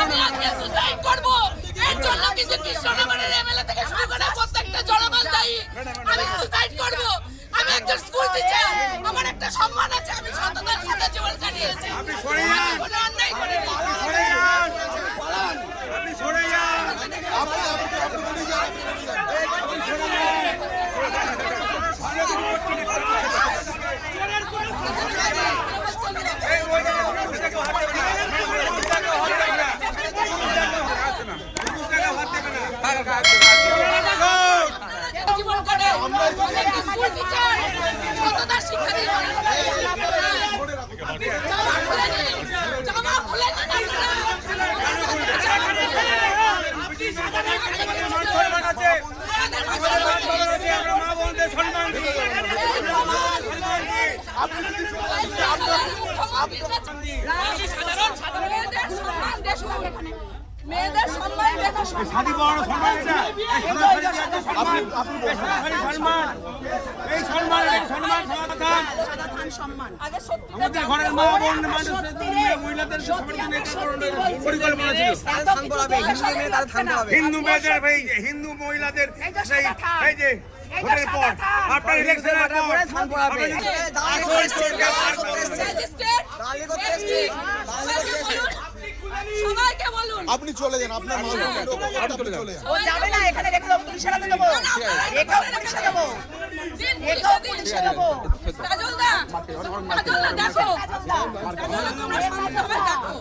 আমি আজকে সুসাইড করব এর জন্য কিন্তু কৃষ্ণনগরের এমএলএ থেকে শুরু করে প্রত্যেকটা জনগণ দায়ী। আমি সুসাইড করব। আমি একজন স্কুল টিচার, আমার একটা সম্মান আছে, আমি সততার সাথে জীবন কাটিয়েছি। আমি কোনো অন্যায় করিনি। আপনি সরে যান। জীবন কাটে একটা স্কুল টিচার সততার শিক্ষা দিয়ে জামা খুলে নিন মেয়েদের সম্মান সাথী বড় সম্মান এটা সম্মান এই সম্মান সম্মান আগে সত্যি আমাদের ঘরের মা বোন মানুষদের মহিলাদের পরিকল্পনা ছিল হিন্দু মেয়েদের হিন্দু মহিলাদের সেই এই যে ভোটের পর আপনার ইলেকশনের পর সবাইকে বলুন আপনি চলে যান, আপনার মা চলে যান। ও যাবে না, এখানে রেখে দেবো, পুলিশের হাতে দেবো, এটাও পুলিশে দেবো, এটাও পুলিশে দেবো। কাজলদা দেখো তোমরা শান্তভাবে দেখো।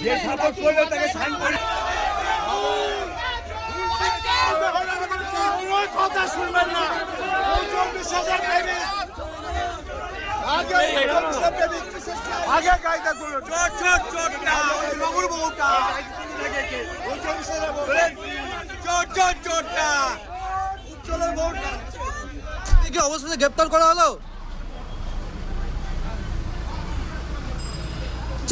যে সাপোর্ট করবে তাকে সাইন করে কথা শুনবেন না। আগে কায়দা করলো চোট না বাবুর বউটা চোট না উজ্জ্বলের বউটা কি অবস্থায় গ্রেপ্তার করা হলো?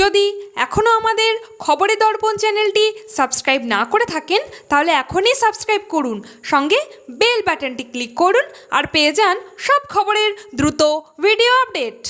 যদি এখনও আমাদের খবরের দর্পণ চ্যানেলটি সাবস্ক্রাইব না করে থাকেন তাহলে এখনই সাবস্ক্রাইব করুন, সঙ্গে বেল বাটনটি ক্লিক করুন আর পেয়ে যান সব খবরের দ্রুত ভিডিও আপডেট।